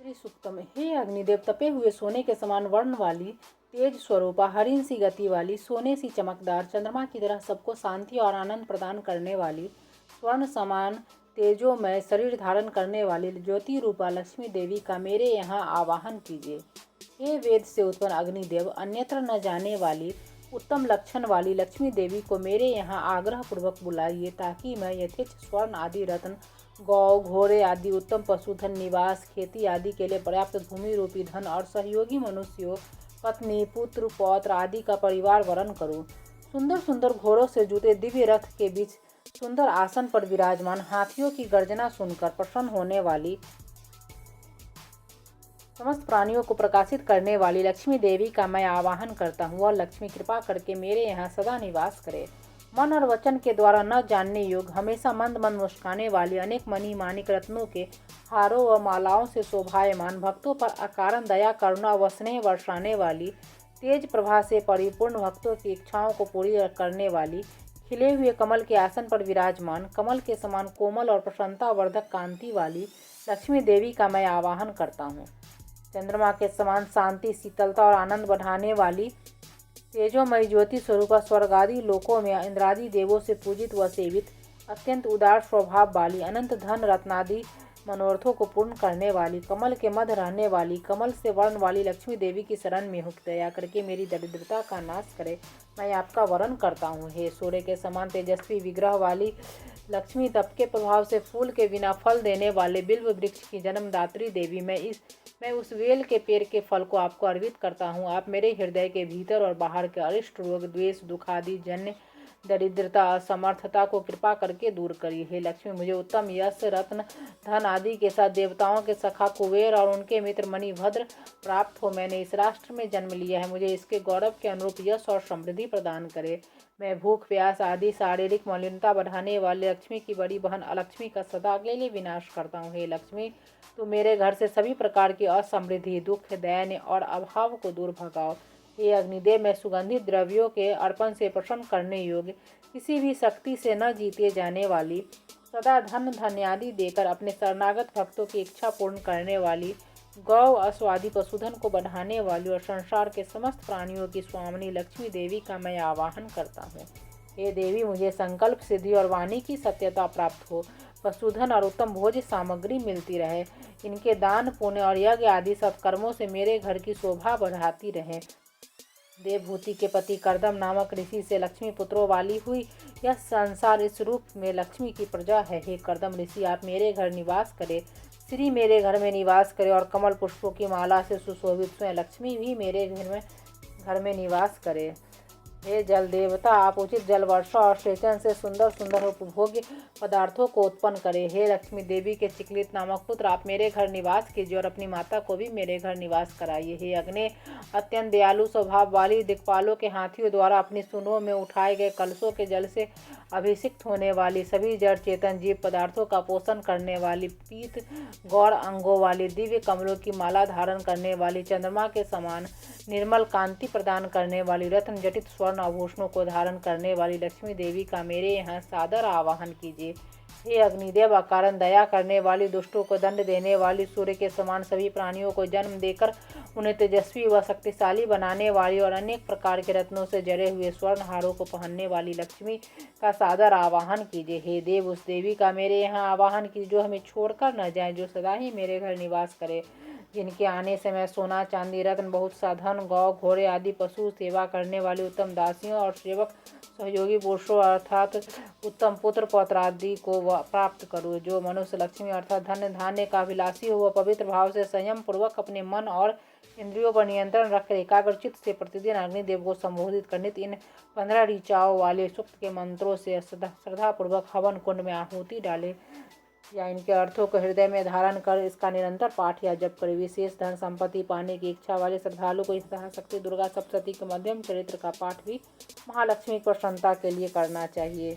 श्री सूक्तम। हे अग्निदेव, तपे हुए सोने के समान वर्ण वाली, तेज स्वरूपा, हरिण सी गति वाली, सोने सी चमकदार, चंद्रमा की तरह सबको शांति और आनंद प्रदान करने वाली, स्वर्ण समान तेजोमय शरीर धारण करने वाली ज्योति रूपा लक्ष्मी देवी का मेरे यहाँ आवाहन कीजिए। हे वेद से उत्पन्न अग्निदेव, अन्यत्र न जाने वाली उत्तम लक्षण वाली लक्ष्मी देवी को मेरे यहाँ आग्रह पूर्वक बुलाइए, ताकि मैं यथेच्छ स्वर्ण आदि रत्न, गौ घोड़े आदि उत्तम पशुधन, निवास, खेती आदि के लिए पर्याप्त भूमि रूपी धन और सहयोगी मनुष्यों, पत्नी, पुत्र, पौत्र आदि का परिवार वरण करूं। सुंदर सुंदर घोड़ों से जुटे दिव्य रथ के बीच सुंदर आसन पर विराजमान, हाथियों की गर्जना सुनकर प्रसन्न होने वाली, समस्त प्राणियों को प्रकाशित करने वाली लक्ष्मी देवी का मैं आवाहन करता हूँ। वह लक्ष्मी कृपा करके मेरे यहाँ सदा निवास करे। मन और वचन के द्वारा न जानने योग्य, हमेशा मंद मंद मुस्काने वाली, अनेक मणि माणिक रत्नों के हारों व मालाओं से शोभायमान, भक्तों पर अकारण दया करुणा व स्नेह वर्षाने वाली, तेज प्रभा से परिपूर्ण, भक्तों की इच्छाओं को पूरी करने वाली, खिले हुए कमल के आसन पर विराजमान, कमल के समान कोमल और प्रसन्नता वर्धक कांति वाली लक्ष्मी देवी का मैं आवाहन करता हूँ। चंद्रमा के समान शांति, शीतलता और आनंद बढ़ाने वाली, तेजोमयी ज्योति स्वरूपा, स्वर्गादि लोकों में इंद्रादि देवों से पूजित व सेवित, अत्यंत उदार स्वभाव वाली, अनंत धन रत्नादि मनोरथों को पूर्ण करने वाली, कमल के मध्य रहने वाली, कमल से वर्ण वाली लक्ष्मी देवी की शरण में हुक दया करके मेरी दरिद्रता का नाश करे, मैं आपका वरण करता हूँ। हे सूर्य के समान तेजस्वी विग्रह वाली लक्ष्मी, तप के प्रभाव से फूल के बिना फल देने वाले बिल्व वृक्ष की जन्मदात्री देवी, मैं उस वेल के पेड़ के फल को आपको अर्पित करता हूँ। आप मेरे हृदय के भीतर और बाहर के अरिष्ट रोग, द्वेष, दुखादि जन्य दरिद्रता, असमर्थता को कृपा करके दूर करिए। हे लक्ष्मी, मुझे उत्तम यश, रत्न, धन आदि के साथ देवताओं के सखा कुबेर और उनके मित्र मणिभद्र प्राप्त हो। मैंने इस राष्ट्र में जन्म लिया है, मुझे इसके गौरव के अनुरूप यश और समृद्धि प्रदान करे। मैं भूख प्यास आदि शारीरिक मलिनता बढ़ाने वाली लक्ष्मी की बड़ी बहन अलक्ष्मी का सदा के लिए विनाश करता हूँ। हे लक्ष्मी, तो मेरे घर से सभी प्रकार की असमृद्धि, दुख, दैन्य और अभाव को दूर भगाओ। हे अग्निदेव, मैं सुगंधित द्रव्यों के अर्पण से प्रसन्न करने योग्य, किसी भी शक्ति से न जीते जाने वाली, सदा धन धान्यादि देकर अपने शरणागत भक्तों की इच्छा पूर्ण करने वाली, गौ अश्वादि पशुधन को बढ़ाने वाली और संसार के समस्त प्राणियों की स्वामिनी लक्ष्मी देवी का मैं आवाहन करता हूँ। हे देवी, मुझे संकल्प सिद्धि और वाणी की सत्यता प्राप्त हो, पशुधन और उत्तम भोज्य सामग्री मिलती रहे, इनके दान पुण्य और यज्ञ आदि सत्कर्मों से मेरे घर की शोभा बढ़ाती रहे। देवभूति के पति करदम नामक ऋषि से लक्ष्मी पुत्रों वाली हुई यह संसार इस रूप में लक्ष्मी की प्रजा है। हे करदम ऋषि, आप मेरे घर निवास करें, श्री मेरे घर में निवास करे और कमल पुष्पों की माला से सुशोभित स्वयं लक्ष्मी भी मेरे घर में निवास करे। हे जल देवता, आप उचित जल वर्षा और सेचन से सुंदर सुंदर उपभोग्य पदार्थों को उत्पन्न करें। हे लक्ष्मी देवी के चिकलित नामक पुत्र, आप मेरे घर निवास कीजिए और अपनी माता को भी मेरे घर निवास कराइए। हे अग्नि, अत्यंत दयालु स्वभाव वाली दिक्पालों के हाथियों द्वारा अपनी सूंडों में उठाए गए कलशों के जल से अभिषिक्त होने वाली, सभी जड़ चेतन जीव पदार्थों का पोषण करने वाली, पीत गौर अंगों वाली, दिव्य कमलों की माला धारण करने वाली, चंद्रमा के समान निर्मल कांति प्रदान करने वाली, रत्न जटित स्वर्ण आभूषणों को धारण करने वाली लक्ष्मी देवी का मेरे यहाँ सादर आवाहन कीजिए। हे अग्निदेव, अकारण दया करने वाली, दुष्टों को दंड देने वाली, सूर्य के समान सभी प्राणियों को जन्म देकर उन्हें तेजस्वी व शक्तिशाली बनाने वाली और अनेक प्रकार के रत्नों से जड़े हुए स्वर्ण हारों को पहनने वाली लक्ष्मी का सादर आवाहन कीजिए। हे देव, उस देवी का मेरे यहाँ आवाहन कीजिए जो हमें छोड़कर न जाए, जो सदा ही मेरे घर निवास करे, जिनके आने से मैं सोना चांदी रत्न, बहुत सा धन, गौ घोड़े आदि पशु, सेवा करने वाली उत्तम दासियों और सेवक सहयोगी पुरुषों अर्थात उत्तम पुत्र पौत्र आदि को प्राप्त करूँ। जो मनुष्य लक्ष्मी अर्थात धन धान्य का अभिलाषी हो, वह पवित्र भाव से संयम पूर्वक अपने मन और इंद्रियों पर नियंत्रण रखकर एकाग्रचित्त से प्रतिदिन अग्निदेव को संबोधित करने इन 15 ऋचाओं वाले सूक्त के मंत्रों से श्रद्धापूर्वक हवन कुंड में आहुति डाले या इनके अर्थों को हृदय में धारण कर इसका निरंतर पाठ या जप करे। विशेष धन संपत्ति पाने की इच्छा वाले श्रद्धालु को शक्ति दुर्गा सप्तशती के मध्यम चरित्र का पाठ भी महालक्ष्मी की प्रसन्नता के लिए करना चाहिए।